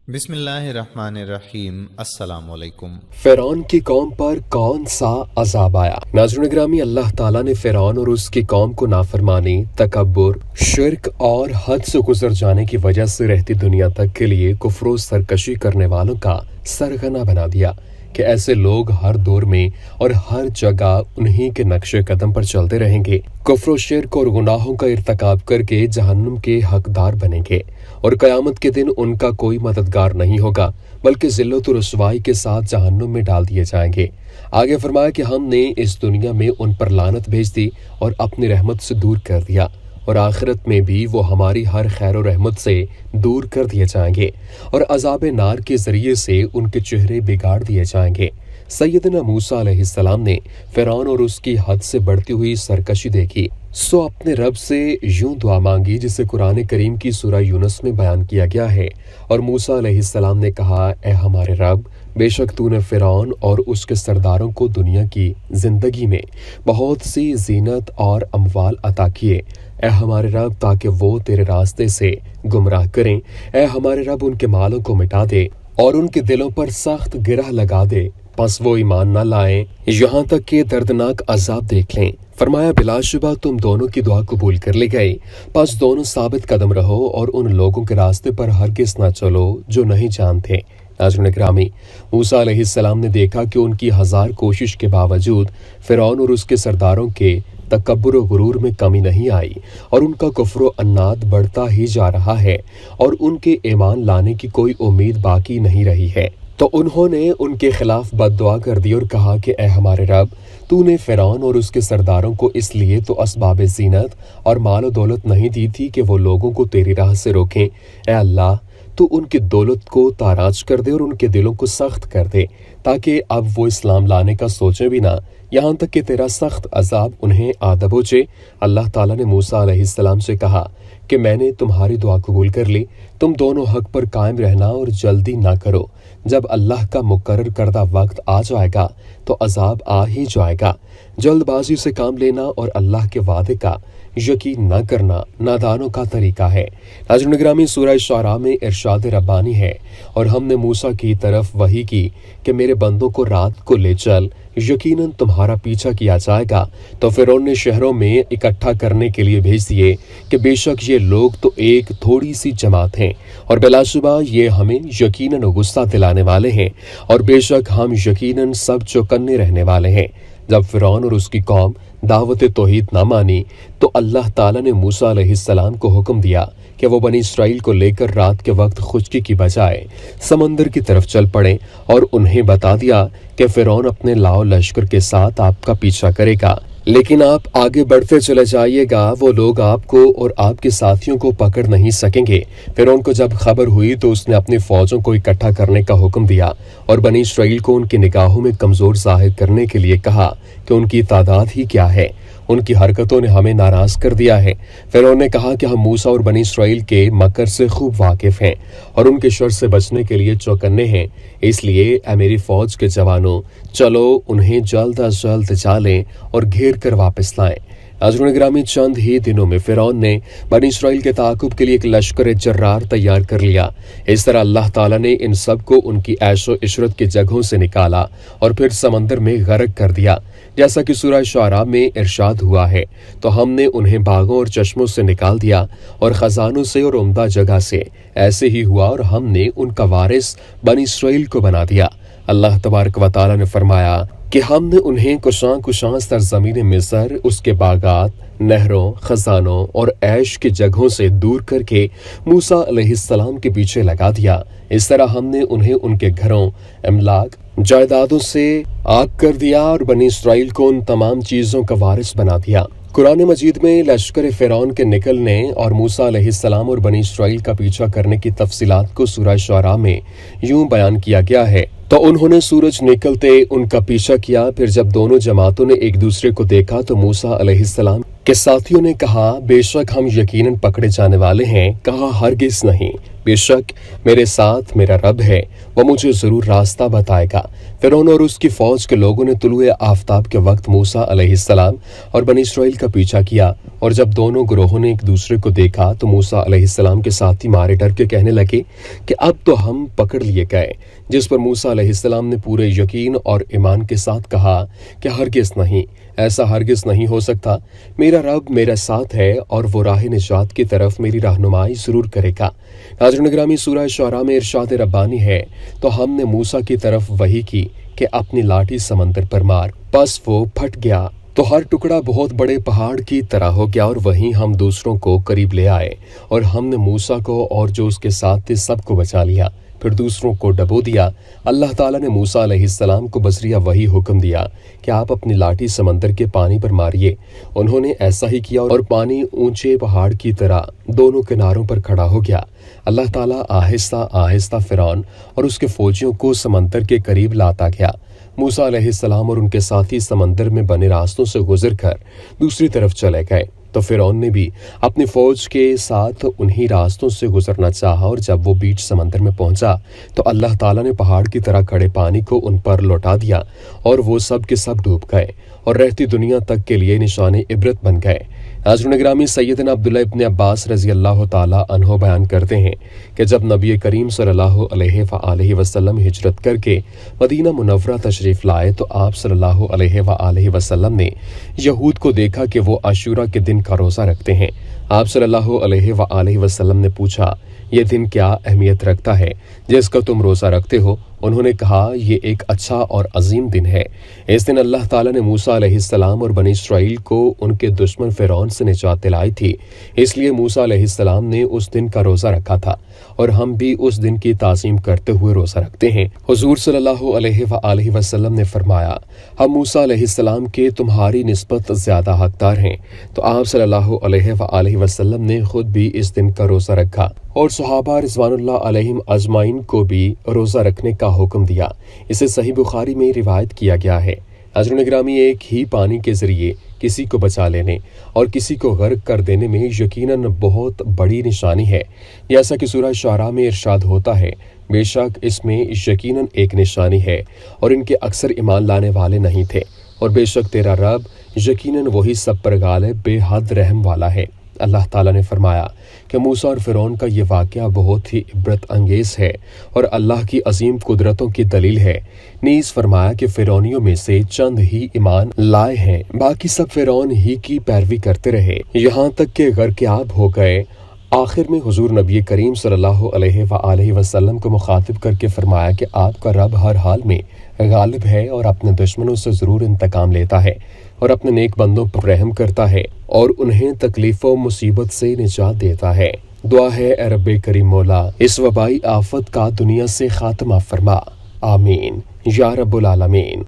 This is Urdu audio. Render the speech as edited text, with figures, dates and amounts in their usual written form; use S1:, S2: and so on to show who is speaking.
S1: بسم اللہ الرحمن الرحیم۔ السلام علیکم۔
S2: فرعون کی قوم پر کون سا عذاب آیا؟ ناظرین گرامی، اللہ تعالیٰ نے فرعون اور اس کی قوم کو نافرمانی، تکبر، شرک اور حد سے گزر جانے کی وجہ سے رہتی دنیا تک کے لیے کفر و سرکشی کرنے والوں کا سرغنہ بنا دیا کہ ایسے لوگ ہر دور میں اور ہر جگہ انہی کے نقش قدم پر چلتے رہیں گے، کفر و شرک اور گناہوں کا ارتکاب کر کے جہنم کے حقدار بنیں گے، اور قیامت کے دن ان کا کوئی مددگار نہیں ہوگا بلکہ ذلت و رسوائی کے ساتھ جہنم میں ڈال دیے جائیں گے۔ آگے فرمایا کہ ہم نے اس دنیا میں ان پر لعنت بھیج دی اور اپنی رحمت سے دور کر دیا، اور آخرت میں بھی وہ ہماری ہر خیر و رحمت سے دور کر دیے جائیں گے، اور عذاب نار کے ذریعے سے ان کے چہرے بگاڑ دیے جائیں گے۔ سیدنا موسیٰ علیہ السلام نے فرعون اور اس کی حد سے بڑھتی ہوئی سرکشی دیکھی، سو اپنے رب سے یوں دعا مانگی جسے قرآن کریم کی سورہ یونس میں بیان کیا گیا ہے، اور موسیٰ علیہ السلام نے کہا، اے ہمارے رب، بے شک تو نے فرعون اور اس کے سرداروں کو دنیا کی زندگی میں بہت سی زینت اور اموال عطا کیے، اے ہمارے رب، تاکہ وہ تیرے راستے سے گمراہ کریں، اے ہمارے رب، ان کے مالوں کو مٹا دے اور ان کے دلوں پر سخت گرہ لگا دے، پس وہ ایمان نہ لائیں یہاں تک کہ دردناک عذاب دیکھ لیں۔ فرمایا، بلا شبہ تم دونوں کی دعا قبول کر لی گئی، پس دونوں ثابت قدم رہو اور ان لوگوں کے راستے پر ہرگز نہ چلو جو نہیں جانتے۔ ناظرین گرامی، موسیٰ علیہ السلام نے دیکھا کہ ان کی ہزار کوشش کے باوجود فرعون اور اس کے سرداروں کے تکبر و غرور میں کمی نہیں آئی، اور ان کا کفر و عناد بڑھتا ہی جا رہا ہے، اور ان کے ایمان لانے کی کوئی امید باقی نہیں رہی ہے۔ تو انہوں نے ان کے خلاف بد دعا کر دی اور کہا کہ اے ہمارے رب، تو نے فرعون اور اس کے سرداروں کو اس لیے تو اسباب زینت اور مال و دولت نہیں دی تھی کہ وہ لوگوں کو تیری راہ سے روکیں، اے اللہ، تو ان کی دولت کو تاراج کر دے اور ان کے دلوں کو سخت کر دے، تاکہ اب وہ اسلام لانے کا سوچیں بھی نہ، یہاں تک کہ تیرا سخت عذاب انہیں آ دبوچے۔ اللہ تعالیٰ نے موسیٰ علیہ السلام سے کہا کہ میں نے تمہاری دعا قبول کر لی، تم دونوں حق پر قائم رہنا اور جلدی نہ کرو، جب اللہ کا مقرر کردہ وقت آ جائے گا تو عذاب آ ہی جائے گا۔ جلد بازی سے کام لینا اور اللہ کے وعدے کا یقین نہ کرنا نادانوں کا طریقہ ہے۔ ناظرین گرامی، سورہ شعراء میں ارشاد ربانی ہے، اور ہم نے موسیٰ کی طرف وحی کی کہ میرے بندوں کو رات کو لے چل، یقیناً تمہارا پیچھا کیا جائے گا۔ تو فرعون نے شہروں میں اکٹھا کرنے کے لیے بھیج دیے کہ بے شک یہ لوگ تو ایک تھوڑی سی جماعت ہیں، اور بلا شبہ یہ ہمیں یقیناً غصہ دلانے والے ہیں، اور بے شک ہم یقیناً سب چوکنے رہنے والے ہیں۔ جب فرعون اور اس کی قوم دعوت توحید نہ مانی تو اللہ تعالیٰ نے موسیٰ علیہ السلام کو حکم دیا کہ وہ بنی اسرائیل کو لے کر رات کے وقت خشکی کی بجائے سمندر کی طرف چل پڑیں، اور انہیں بتا دیا کہ فرعون اپنے لاؤ لشکر کے ساتھ آپ کا پیچھا کرے گا، لیکن آپ آگے بڑھتے چلے جائیے گا، وہ لوگ آپ کو اور آپ کے ساتھیوں کو پکڑ نہیں سکیں گے۔ فرعون کو جب خبر ہوئی تو اس نے اپنی فوجوں کو اکٹھا کرنے کا حکم دیا، اور بنی اسرائیل کو ان کی نگاہوں میں کمزور ظاہر کرنے کے لیے کہا کہ ان کی تعداد ہی کیا ہے، ان کی حرکتوں نے ہمیں ناراض کر دیا ہے۔ فرعون نے کہا کہ ہم موسیٰ اور بنی اسرائیل کے مکر سے خوب واقف ہیں اور ان کے شر سے بچنے کے لیے چوکنے ہیں، اس لیے اے میری فوج کے جوانوں، چلو انہیں جلد از جلد جالیں اور گھیر کر واپس لائیں۔ ناظرین گرامی، چند ہی دنوں میں فرعون نے بنی اسرائیل کے تعاقب کے لیے ایک لشکر جرار تیار کر لیا۔ اس طرح اللہ تعالیٰ نے ان سب کو ان کی عیش و عشرت کی جگہوں سے نکالا اور پھر سمندر میں غرق کر دیا، جیسا کہ سورہ شعراء میں ارشاد ہوا ہے۔ تو ہم نے انہیں باغوں اور چشموں سے نکال دیا اور خزانوں سے اور عمدہ جگہ سے، ایسے ہی ہوا، اور ہم نے ان کا وارث بنی اسرائیل کو بنا دیا۔ اللہ تبارک و تعالیٰ نے فرمایا کہ ہم نے انہیں کشاں کشاں سرزمین مصر، اس کے باغات، نہروں، خزانوں اور عیش کی جگہوں سے دور کر کے موسیٰ علیہ السلام کے پیچھے لگا دیا۔ اس طرح ہم نے انہیں ان کے گھروں، املاک، جائیدادوں سے آگ کر دیا اور بنی اسرائیل کو ان تمام چیزوں کا وارث بنا دیا۔ قرآن مجید میں لشکر فرعون کے نکلنے اور موسیٰ علیہ السلام اور بنی اسرائیل کا پیچھا کرنے کی تفصیلات کو سورہ شعراء میں یوں بیان کیا گیا ہے، تو انہوں نے سورج نکلتے ان کا پیچھا کیا، پھر جب دونوں جماعتوں نے ایک دوسرے کو دیکھا تو موسیٰ علیہ السلام کے ساتھیوں نے کہا، بے شک ہم یقیناً پکڑے جانے والے ہیں، کہا ہرگز نہیں، بے شک میرے ساتھ میرا رب ہے، وہ مجھے ضرور راستہ بتائے گا۔ فرعون اور اس کی فوج کے لوگوں نے طلوع آفتاب کے وقت موسیٰ علیہ السلام اور بنی اسرائیل کا پیچھا کیا، اور جب دونوں گروہوں نے ایک دوسرے کو دیکھا تو موسیٰ علیہ السلام کے ساتھی مارے ڈر کے کہنے لگے کہ اب تو ہم پکڑ لیے گئے، جس پر موسیٰ علیہ السلام نے پورے یقین اور ایمان کے ساتھ کہا کہ ہرگز نہیں، ایسا ہرگز نہیں ہو سکتا، میرا رب میرے ساتھ ہے اور وہ راہ نجات کی طرف میری رہنمائی ضرور کرے گا۔ ناظرین گرامی، سورہ شعراء میں ارشاد ربانی ہے تو ہم نے موسیٰ کی طرف وحی کی کہ اپنی لاٹھی سمندر پر مار، پس وہ پھٹ گیا تو ہر ٹکڑا بہت بڑے پہاڑ کی طرح ہو گیا، اور وہیں ہم دوسروں کو قریب لے آئے اور ہم نے موسیٰ کو اور جو اس کے ساتھ تھے سب کو بچا لیا، پھر دوسروں کو ڈبو دیا۔ اللہ تعالیٰ نے موسیٰ علیہ السلام کو بذریعہ وحی حکم دیا کہ آپ اپنی لاٹھی سمندر کے پانی پر ماریے۔ انہوں نے ایسا ہی کیا اور پانی اونچے پہاڑ کی طرح دونوں کناروں پر کھڑا ہو گیا۔ اللہ تعالیٰ آہستہ آہستہ فرعون اور اس کے فوجیوں کو سمندر کے قریب لاتا گیا۔ موسیٰ علیہ السلام اور ان کے ساتھی سمندر میں بنے راستوں سے گزر کر دوسری طرف چلے گئے تو فرعون نے بھی اپنی فوج کے ساتھ انہی راستوں سے گزرنا چاہا، اور جب وہ بیچ سمندر میں پہنچا تو اللہ تعالیٰ نے پہاڑ کی طرح کھڑے پانی کو ان پر لوٹا دیا اور وہ سب کے سب ڈوب گئے اور رہتی دنیا تک کے لیے نشان عبرت بن گئے۔ ناظرین گرامی، سیدنا عبداللہ ابن عباس رضی اللہ تعالیٰ عنہ بیان کرتے ہیں کہ جب نبی کریم صلی اللہ علیہ وآلہ وسلم ہجرت کر کے مدینہ منورہ تشریف لائے تو آپ صلی اللہ علیہ وآلہ وسلم نے یہود کو دیکھا کہ وہ عاشورہ کے دن کا روزہ رکھتے ہیں۔ آپ صلی اللہ علیہ وآلہ وسلم نے پوچھا، یہ دن کیا اہمیت رکھتا ہے جس کا تم روزہ رکھتے ہو؟ انہوں نے کہا، یہ ایک اچھا اور عظیم دن ہے۔ اس دن اللہ تعالیٰ نے موسیٰ علیہ السلام اور بنی اسرائیل کو ان کے دشمن فرعون سے نجات دلائی تھی، اس لیے موسیٰ علیہ السلام نے اس دن کا روزہ رکھا تھا، اور ہم بھی اس دن کی تعظیم کرتے ہوئے روزہ رکھتے ہیں۔ حضور صلی اللہ علیہ وآلہ وسلم نے فرمایا، ہم موسیٰ علیہ السلام کے تمہاری نسبت زیادہ حقدار ہیں، تو آپ صلی اللہ علیہ وآلہ وسلم نے خود بھی اس دن کا روزہ رکھا اور صحابہ رضوان اللہ علیہم اجمعین کو بھی روزہ رکھنے کا حکم دیا۔ اسے صحیح بخاری میں روایت کیا گیا ہے۔ ناظرین گرامی، ایک ہی پانی کے ذریعے کسی کو بچا لینے اور کسی کو غرق کر دینے میں یقیناً بہت بڑی نشانی ہے، جیسا کہ سورہ شعراء میں ارشاد ہوتا ہے، بے شک اس میں یقیناً ایک نشانی ہے اور ان کے اکثر ایمان لانے والے نہیں تھے، اور بے شک تیرا رب یقیناً وہی سب پر غالب بے حد رحم والا ہے۔ اللہ تعالیٰ نے فرمایا کہ موسیٰ اور فرعون کا یہ واقعہ بہت ہی عبرت انگیز ہے اور اللہ کی عظیم قدرتوں کی دلیل ہے۔ نیز فرمایا کہ فرعونیوں میں سے چند ہی ایمان لائے ہیں، باقی سب فرعون ہی کی پیروی کرتے رہے، یہاں تک کہ غرقیاب ہو گئے۔ آخر میں حضور نبی کریم صلی اللہ علیہ وآلہ وسلم کو مخاطب کر کے فرمایا کہ آپ کا رب ہر حال میں غالب ہے اور اپنے دشمنوں سے ضرور انتقام لیتا ہے اور اپنے نیک بندوں پر رحم کرتا ہے اور انہیں تکلیف و مصیبت سے نجات دیتا ہے۔ دعا ہے، اے رب کریم مولا، اس وبائی آفت کا دنیا سے خاتمہ فرما، آمین یا رب العالمین۔